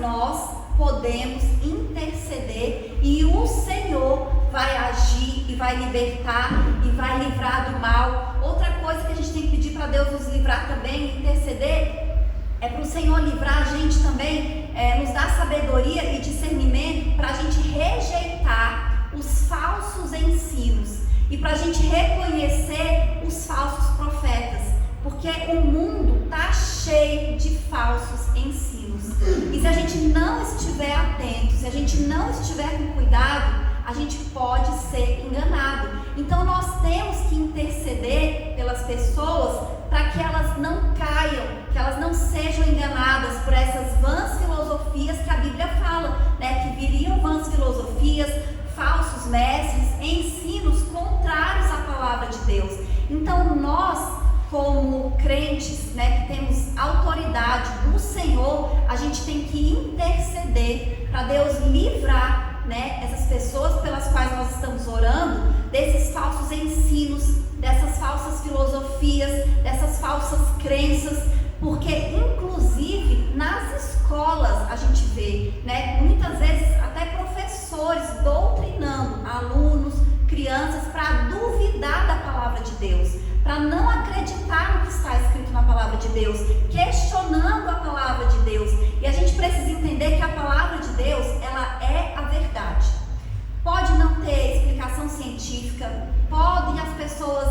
podemos interceder e o Senhor vai agir e vai libertar e vai livrar do mal. Outra coisa que a gente tem que pedir para Deus nos livrar também, interceder, é para o Senhor livrar a gente também, nos dar sabedoria e discernimento para a gente rejeitar os falsos ensinos e para a gente reconhecer os falsos profetas, porque o mundo está cheio de falsos ensinos, e se a gente não estiver atento, se a gente não estiver com cuidado, a gente pode ser enganado. Então nós temos que interceder pelas pessoas para que elas não caiam, que elas não sejam enganadas por essas vãs filosofias que a Bíblia fala, né? Que viriam vãs filosofias, falsos mestres, ensinos contrários à palavra de Deus. Então nós, como crentes, né, que temos autoridade do Senhor, a gente tem que interceder para Deus livrar, né, essas pessoas pelas quais nós estamos orando, desses falsos ensinos, dessas falsas filosofias, dessas falsas crenças, porque inclusive nas escolas a gente vê, né, muitas vezes até professores doutrinando alunos, crianças, para duvidar da palavra de Deus, para não acreditar no que está escrito na palavra de Deus, questionando a palavra de Deus. E a gente precisa entender que a palavra de Deus, ela é a verdade. Pode não ter explicação científica, podem as pessoas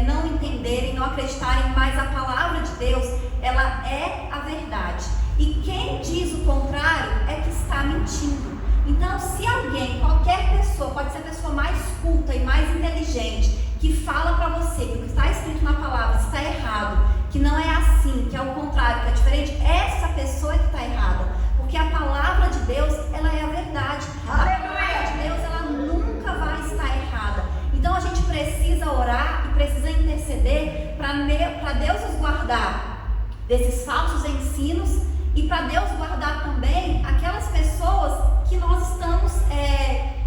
não entenderem, não acreditarem, mas a palavra de Deus, ela é a verdade. E quem diz o contrário é que está mentindo. Então, se alguém, qualquer pessoa, pode ser a pessoa mais culta e mais inteligente, que fala para você que o que está escrito na palavra está errado, que não é assim, que é o contrário, que é diferente, essa pessoa é que está errada, porque a palavra de Deus, ela é a verdade. A palavra de Deus, ela nunca vai estar errada. Então a gente precisa orar e precisa interceder para Deus nos guardar desses falsos ensinos e para Deus guardar também aquelas pessoas que nós estamos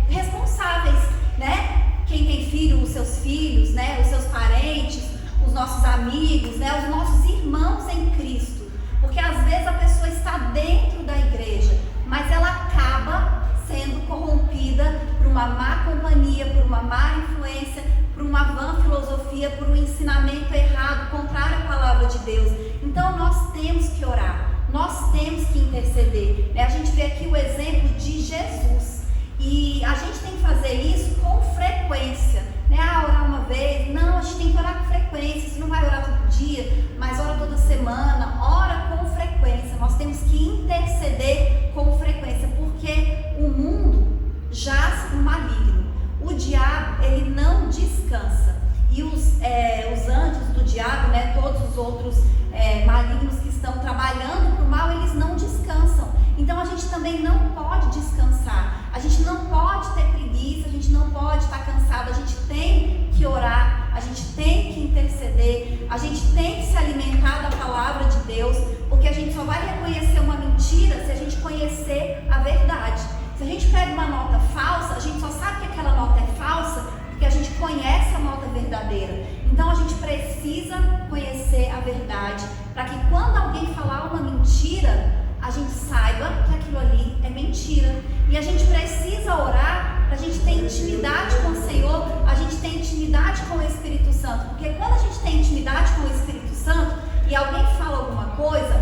responsáveis, né? Quem tem filho, os seus filhos, né? Os seus parentes, os nossos amigos, né? Os nossos irmãos em Cristo. Porque às vezes a pessoa está dentro da igreja, mas ela acaba sendo corrompida por uma má companhia, por uma má influência, por uma vã filosofia, por um ensinamento errado, contrário à palavra de Deus. Então nós temos que orar, nós temos que interceder, né? A gente vê aqui o exemplo de Jesus. E a gente tem que fazer isso com frequência, né? Orar uma vez, não, a gente tem que orar com frequência. Você não vai orar todo dia, mas ora toda semana, ora com frequência. Nós temos que interceder com frequência, porque o mundo jaz no maligno. O diabo, ele não descansa. E os anjos do diabo, né, todos os outros malignos que estão trabalhando para o mal, eles não descansam. Então a gente também não pode descansar, a gente não pode ter preguiça, a gente não pode estar cansado, a gente tem que orar, a gente tem que interceder, a gente tem que se alimentar da palavra de Deus, porque a gente só vai reconhecer uma mentira se a gente conhecer a verdade. Se a gente pega uma nota falsa, a gente só sabe que aquela nota é falsa porque a gente conhece a nota verdadeira. Então a gente precisa conhecer a verdade, para que quando alguém falar uma mentira, a gente saiba que aquilo ali é mentira. E a gente precisa orar para a gente ter intimidade com o Senhor, a gente ter intimidade com o Espírito Santo. Porque quando a gente tem intimidade com o Espírito Santo e alguém fala alguma coisa,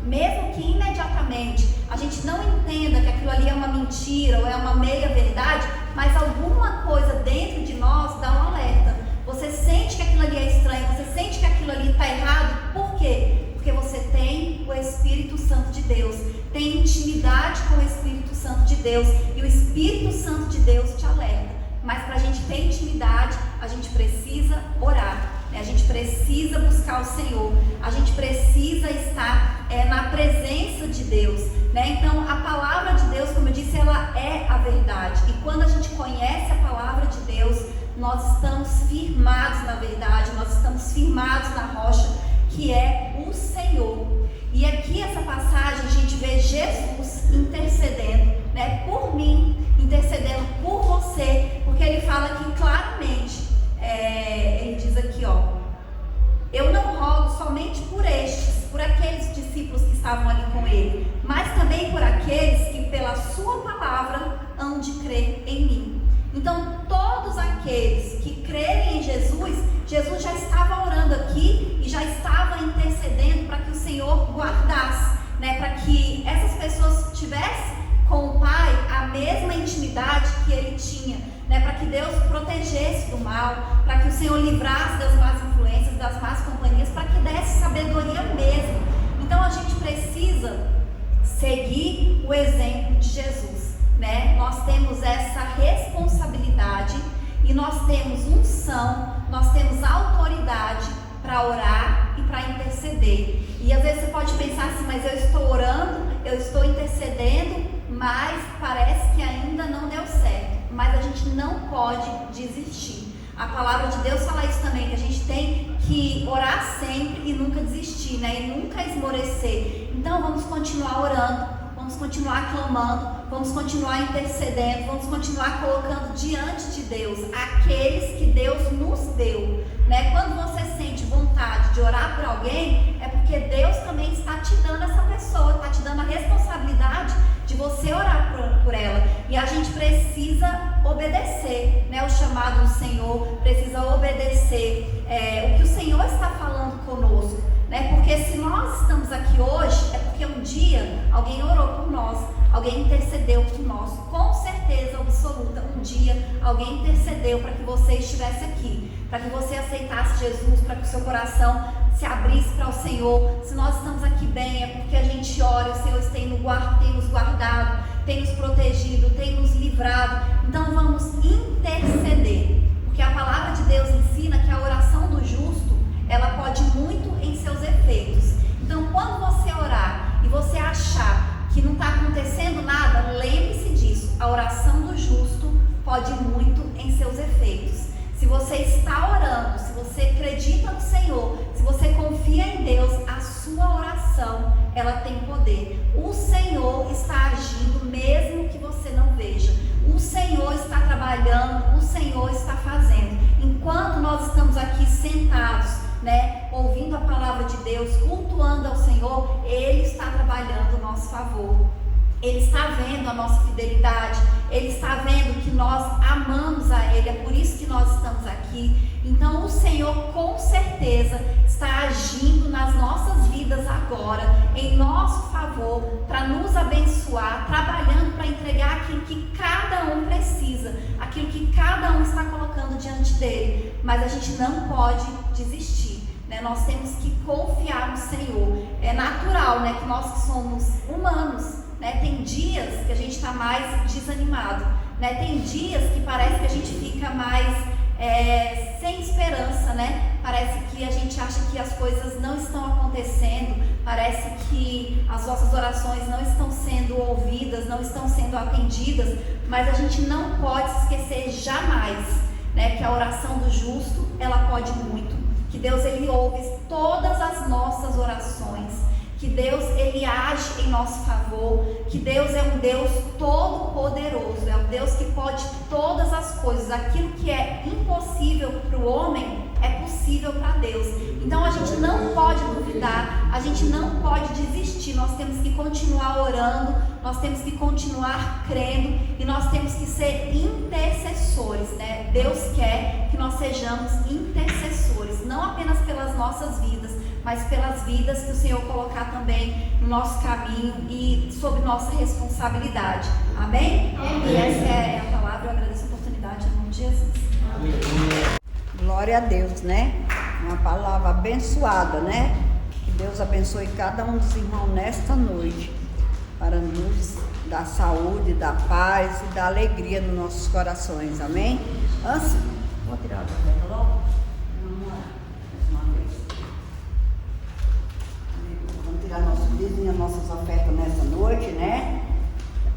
mesmo que imediatamente a gente não entenda que aquilo ali é uma mentira ou é uma meia verdade, mas alguma coisa dentro de nós dá um alerta. Você sente que aquilo ali é estranho, você sente que aquilo ali está errado. Por quê? Porque você tem o Espírito Santo de Deus, tem intimidade com o Espírito Santo de Deus, e o Espírito Santo de Deus te alerta. Mas para a gente ter intimidade, a gente precisa orar, né? A gente precisa buscar o Senhor, a gente precisa estar na presença de Deus, né? Então a palavra de Deus, como eu disse, ela é a verdade, e quando a gente conhece a palavra de Deus, nós estamos firmados na verdade, nós estamos firmados na rocha, que é o Senhor. E aqui essa passagem a gente vê Jesus intercedendo, né, por mim, intercedendo por você, porque ele fala aqui claramente, ele diz aqui, eu não rogo somente por estes, por aqueles discípulos que estavam ali com ele, mas também por aqueles que pela sua palavra hão de crer em mim. Então, todos aqueles que crerem em Jesus, Jesus já estava orando aqui e já estava intercedendo para que o Senhor guardasse, né? Para que essas pessoas tivessem com o Pai a mesma intimidade que ele tinha, né? Para que Deus protegesse do mal, para que o Senhor livrasse das más influências, das más companhias, para que desse sabedoria mesmo. Então, a gente precisa seguir o exemplo de Jesus, né? Nós temos essa responsabilidade e nós temos unção, nós temos autoridade para orar e para interceder. E às vezes você pode pensar assim, mas eu estou orando, eu estou intercedendo, mas parece que ainda não deu certo. Mas a gente não pode desistir. A palavra de Deus fala isso também, que a gente tem que orar sempre e nunca desistir, né? E nunca esmorecer. Então vamos continuar orando, vamos continuar clamando, vamos continuar intercedendo, vamos continuar colocando diante de Deus aqueles que Deus nos deu, né? Quando você sente vontade de orar por alguém, é porque Deus também está te dando essa pessoa, está te dando a responsabilidade de você orar por ela. E a gente precisa obedecer, né? O chamado do Senhor, precisa obedecer o que o Senhor está falando conosco, né? Porque se nós estamos aqui hoje, é porque um dia alguém orou por nós, alguém intercedeu por nós, com certeza absoluta. Um dia alguém intercedeu para que você estivesse aqui, para que você aceitasse Jesus, para que o seu coração se abrisse para o Senhor. Se nós estamos aqui bem, é porque a gente ora, o Senhor tem nos guardado, tem nos protegido, tem nos livrado. Então vamos interceder, porque a palavra de Deus ensina que a oração do justo, ela pode muito em seus efeitos. Então, quando você orar e você achar que não está acontecendo nada, lembre-se disso. A oração do justo pode muito em seus efeitos. Se você está orando, se você acredita no Senhor, se você confia em Deus, a sua oração, ela tem poder. O Senhor está agindo mesmo que você não veja. O Senhor está trabalhando, o Senhor está fazendo. Enquanto nós estamos aqui sentados, né, ouvindo a palavra de Deus, cultuando ao Senhor, Ele está trabalhando a nosso favor. Ele está vendo a nossa fidelidade, Ele está vendo que nós amamos a Ele, é por isso que nós estamos aqui. Então o Senhor com certeza está agindo nas nossas vidas agora, em nosso favor, para nos abençoar, trabalhando para entregar aquilo que cada um precisa, aquilo que cada um está colocando diante dele. Mas a gente não pode desistir, né? Nós temos que confiar no Senhor. É natural, né, que nós que somos humanos, né, tem dias que a gente está mais desanimado, né? Tem dias que parece que a gente fica mais sem esperança, né? Parece que a gente acha que as coisas não estão acontecendo, parece que as nossas orações não estão sendo ouvidas, não estão sendo atendidas, mas a gente não pode se esquecer jamais, né, que a oração do justo, ela pode muito, que Deus, Ele ouve todas as nossas orações, que Deus, Ele age em nosso favor, que Deus é um Deus todo-poderoso, é um Deus que pode todas as coisas. Aquilo que é impossível para o homem é possível para Deus. Então a gente não pode duvidar, a gente não pode desistir, nós temos que continuar orando, nós temos que continuar crendo e nós temos que ser intercessores, né? Deus quer que nós sejamos intercessores, não apenas pelas nossas vidas, mas pelas vidas que o Senhor colocar também no nosso caminho e sob nossa responsabilidade. Amém? E essa é a palavra, eu agradeço a oportunidade em nome de Jesus. Amém. Glória a Deus, né? Uma palavra abençoada, né? Que Deus abençoe cada um dos irmãos nesta noite, para nos dar saúde, dar paz e dar alegria nos nossos corações. Amém? Antes, vou tirar a oferta logo. Vamos orar mais uma vez. Vamos tirar nosso dízimo, as nossas ofertas nessa noite, né?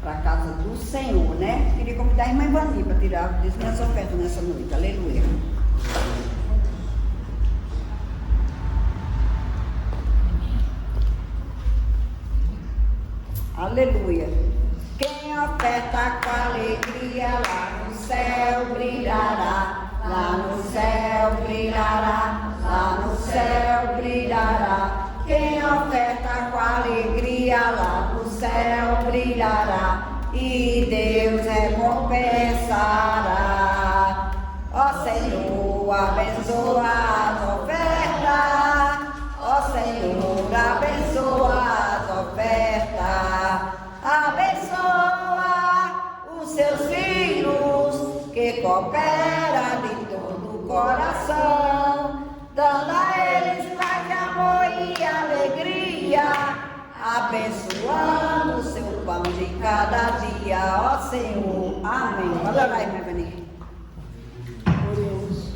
Para a casa do Senhor, né? Queria convidar a irmã Ivani para tirar o dízimo e as ofertas nessa noite. Aleluia. Aleluia. Quem oferta com alegria lá no céu brilhará, lá no céu brilhará, lá no céu brilhará. Quem oferta com alegria lá no céu brilhará, e Deus recompensará. Ó Senhor, abençoa as ofertas. Ó Senhor, abençoa as ofertas. Abençoa os seus filhos que cooperam de todo o coração, dando a eles paz, amor e alegria, abençoando o seu pão de cada dia, ó Senhor. Amém. Olha lá, irmã Vani. Oremos.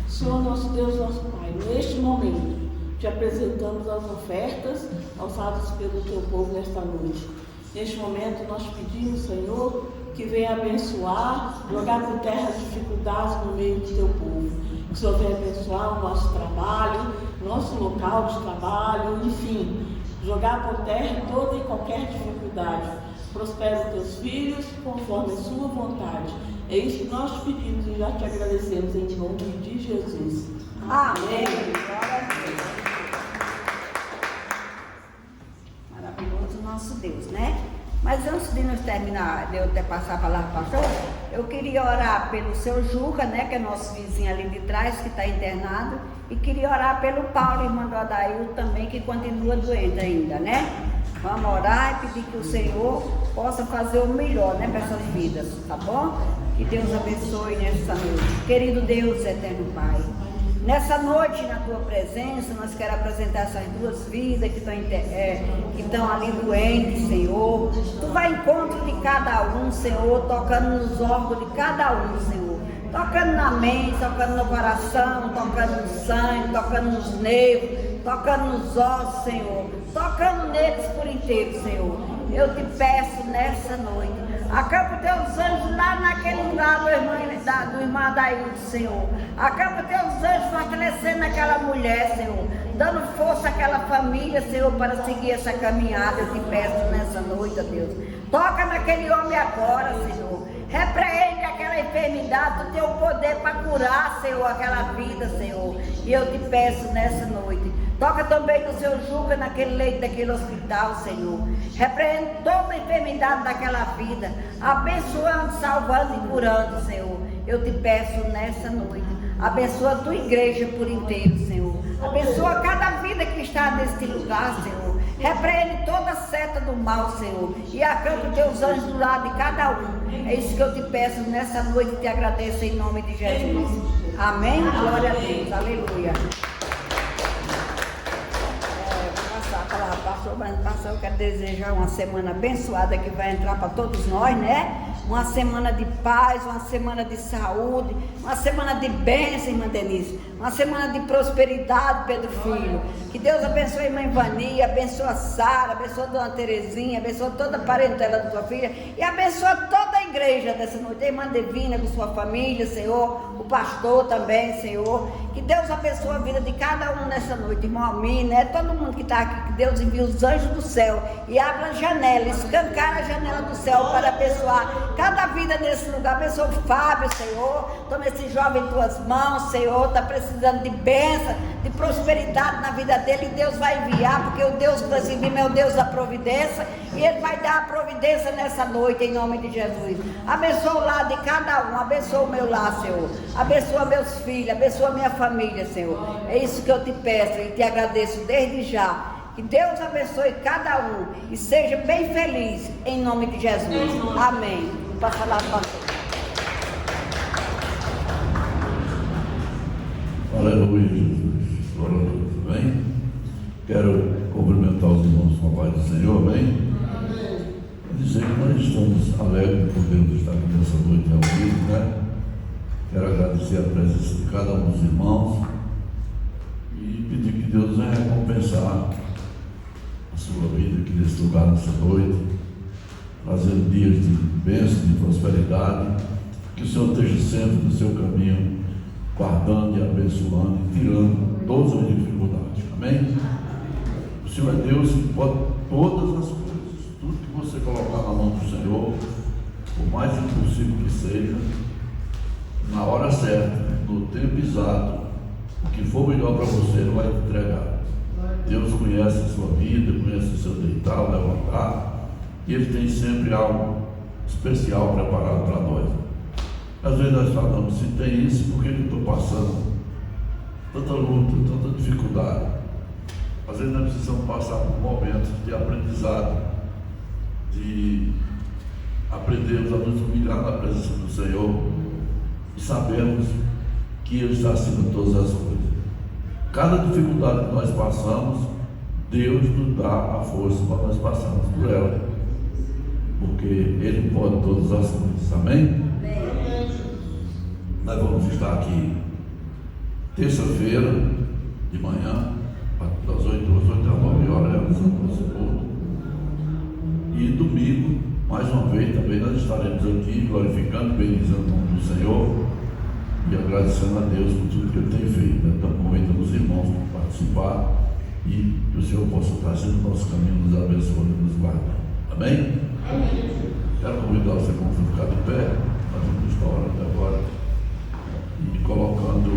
Senhor nosso Deus, nosso Pai, neste momento te apresentamos as ofertas alçadas pelo teu povo nesta noite. Neste momento nós pedimos, Senhor, que venha abençoar, jogar por terra as dificuldades no meio do teu povo. Que o Senhor venha abençoar o nosso trabalho, nosso local de trabalho, enfim, jogar por terra toda e qualquer dificuldade. Prospera os teus filhos conforme a sua vontade. É isso que nós te pedimos e já te agradecemos em nome de Jesus. Amém. Glória a Deus. Maravilhoso nosso Deus, né? Mas antes de nós terminar, de eu até passar a palavra para o pastor, eu queria orar pelo seu Juca, né? Que é nosso vizinho ali de trás, que está internado. E queria orar pelo Paulo, irmão do Adail, também, que continua doente ainda, né? Vamos orar e pedir que o Senhor possa fazer o melhor, né, para essas vidas, tá bom? Que Deus abençoe nessa noite. Querido Deus, eterno Pai, nessa noite, na Tua presença, nós queremos apresentar essas duas vidas que estão ali doentes, Senhor. Tu vai ao encontro de cada um, Senhor, tocando nos órgãos de cada um, Senhor. Tocando na mente, tocando no coração, tocando no sangue, tocando nos nervos, tocando nos ossos, Senhor. Tocando neles por inteiro, Senhor. Eu te peço nessa noite, acampa teus anjos lá naquele lugar do irmão Adaildo, Senhor. Acampa teus anjos fortalecendo aquela mulher, Senhor. Dando força àquela família, Senhor, para seguir essa caminhada. Eu te peço nessa noite, ó Deus. Toca naquele homem agora, Senhor. Repreende aquela enfermidade do teu poder para curar, Senhor, aquela vida, Senhor. E eu te peço nessa noite. Toca também no seu Juca, naquele leito daquele hospital, Senhor. Repreende toda a enfermidade daquela vida, abençoando, salvando e curando, Senhor. Eu te peço nessa noite, abençoa a tua igreja por inteiro, Senhor. Abençoa cada vida que está neste lugar, Senhor. Repreende toda a seta do mal, Senhor. E acampa teus anjos do lado de cada um. É isso que eu te peço nessa noite e te agradeço em nome de Jesus. Amém? Glória a Deus. Aleluia. Pastor, eu quero desejar uma semana abençoada que vai entrar para todos nós, né? Uma semana de paz, uma semana de saúde, uma semana de bênção, irmã Denise, uma semana de prosperidade, Pedro Filho. Que Deus abençoe a irmã Vania, abençoe a Sara, abençoe a dona Terezinha, abençoe toda a parentela da sua filha e abençoe toda a igreja dessa noite, a irmã Devina com sua família, Senhor, o pastor também, Senhor. Que Deus abençoe a vida de cada um nessa noite, irmão Almir, né? Todo mundo que está aqui, que Deus envie os anjos do céu e abra a janela, escancar a janela do céu para abençoar cada vida nesse lugar. Abençoa o Fábio, Senhor. Toma esse jovem em tuas mãos, Senhor. Está precisando de bênção, de prosperidade na vida dele. E Deus vai enviar, porque o Deus que nós enviamos é o Deus da providência. E Ele vai dar a providência nessa noite, em nome de Jesus. Abençoa o lar de cada um. Abençoa o meu lar, Senhor. Abençoa meus filhos. Abençoa minha família, Senhor. É isso que eu te peço e te agradeço desde já. Que Deus abençoe cada um e seja bem feliz, em nome de Jesus. Amém. Para falar com você. Aleluia, Jesus. Glória a Deus. Bem? Quero cumprimentar os irmãos com a paz do Senhor, bem? Dizer que nós estamos alegres por Deus estar aqui nessa noite reunidos, né? Quero agradecer a presença de cada um dos irmãos e pedir que Deus venha recompensar a sua vida aqui nesse lugar, nessa noite, trazendo dias de bênção, de prosperidade, que o Senhor esteja sempre no seu caminho, guardando e abençoando e tirando todas as dificuldades, amém? O Senhor é Deus que pode todas as coisas, tudo que você colocar na mão do Senhor, por mais impossível que seja, na hora certa, no tempo exato, o que for melhor para você, Ele vai te entregar. Deus conhece a sua vida, conhece o seu deitar, o levantar, E Ele tem sempre algo especial preparado para nós. Às vezes nós falamos, se tem isso, por que eu estou passando tanta luta, tanta dificuldade? Às vezes nós precisamos passar por momentos de aprendizado, de aprendermos a nos humilhar na presença do Senhor e sabermos que Ele está acima de todas as coisas. Cada dificuldade que nós passamos, Deus nos dá a força para nós passarmos por ela, porque Ele pode todas as coisas. Amém? Nós vamos estar aqui terça-feira de manhã, das 8 às 9 horas, realizando o nosso culto. E domingo, mais uma vez, também nós estaremos aqui glorificando, benizando o nome do Senhor e agradecendo a Deus por tudo que Ele tem feito. Então, convidando os irmãos para participar e que o Senhor possa estar sendo o nosso caminho, nos abençoando e nos guardando. Amém? Quero convidar os irmãos a ficar de pé, fazendo esta hora até agora, e colocando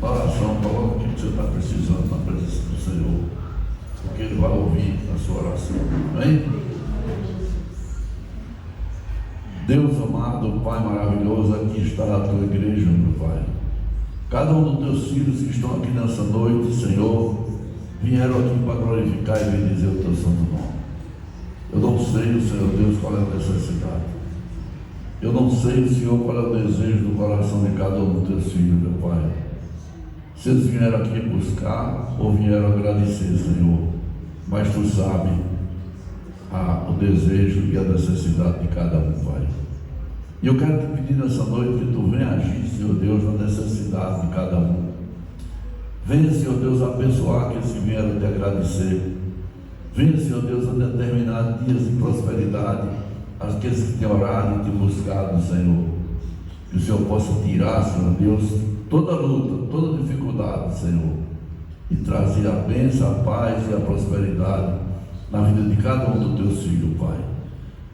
na oração, coloca o que você está precisando na presença do Senhor, porque Ele vai ouvir a sua oração. Amém? Deus amado, Pai maravilhoso, aqui está a tua igreja, meu Pai. Cada um dos teus filhos que estão aqui nessa noite, Senhor, vieram aqui para glorificar e bendizer o teu santo nome. Eu não sei, Senhor Deus, qual é a necessidade. Eu não sei, Senhor, qual é o desejo do coração de cada um dos teus filhos, meu Pai. Se eles vieram aqui buscar ou vieram agradecer, Senhor, mas Tu sabes o desejo e a necessidade de cada um, Pai. E eu quero te pedir nessa noite que Tu venha agir, Senhor Deus, na necessidade de cada um. Venha, Senhor Deus, abençoar aqueles que vieram te agradecer. Venha, Senhor Deus, a determinar dias de prosperidade aqueles que têm orado e te buscado, Senhor. Que o Senhor possa tirar, Senhor Deus, toda luta, toda dificuldade, Senhor, e trazer a bênção, a paz e a prosperidade na vida de cada um dos teus filhos, Pai.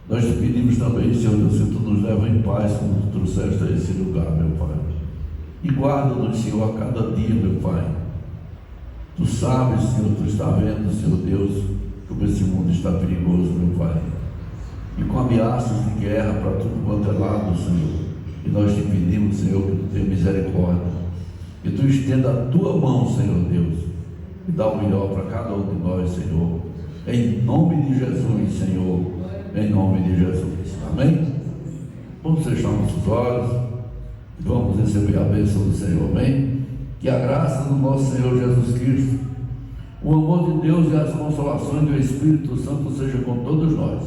Nós te pedimos também, Senhor Deus, que Tu nos leva em paz quando Tu trouxeste a esse lugar, meu Pai. E guarda-nos, Senhor, a cada dia, meu Pai. Tu sabes, Senhor, Tu está vendo, Senhor Deus, como esse mundo está perigoso, meu Pai. E com ameaças de guerra para tudo quanto é lado, Senhor. E nós te pedimos, Senhor, que Tu tenha misericórdia. Que Tu estenda a Tua mão, Senhor Deus, e dá o melhor para cada um de nós, Senhor. Em nome de Jesus, Senhor. Em nome de Jesus. Amém? Vamos fechar nossos olhos e vamos receber a bênção do Senhor. Amém? Que a graça do nosso Senhor Jesus Cristo, o amor de Deus e as consolações do Espírito Santo seja com todos nós.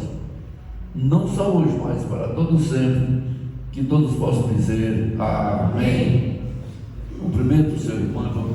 Não só hoje, mas para todos sempre. Que todos possam dizer amém. Cumprimento o seu irmão.